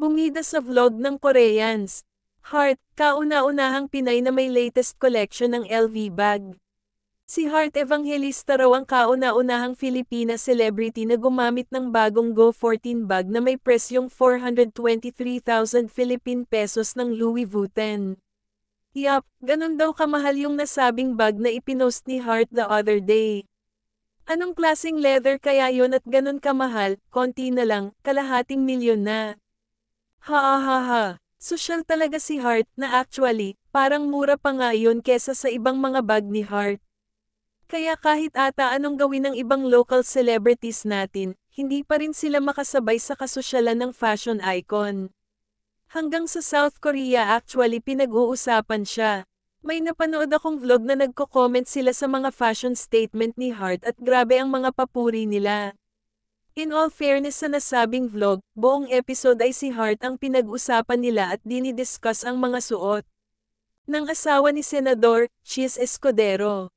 Bumida sa vlog ng Koreans. Heart, kauna-unahang Pinay na may latest collection ng LV bag. Si Heart Evangelista raw ang kauna-unahang Filipina celebrity na gumamit ng bagong Go 14 bag na may presyong 423,000 Philippine pesos ng Louis Vuitton. Yup, ganun daw kamahal yung nasabing bag na ipinost ni Heart the other day. Anong klaseng leather kaya yon at ganun kamahal? Konti na lang, kalahating milyon na. Ha. Sosyal talaga si Heart na actually, parang mura pa nga yun kesa sa ibang mga bag ni Heart. Kaya kahit ata anong gawin ng ibang local celebrities natin, hindi pa rin sila makasabay sa kasosyalan ng fashion icon. Hanggang sa South Korea actually pinag-uusapan siya. May napanood akong vlog na nagko-comment sila sa mga fashion statement ni Heart at grabe ang mga papuri nila. In all fairness sa nasabing vlog, buong episode ay si Heart ang pinag-usapan nila at dinidiscuss ang mga suot ng asawa ni Senador Chis Escudero.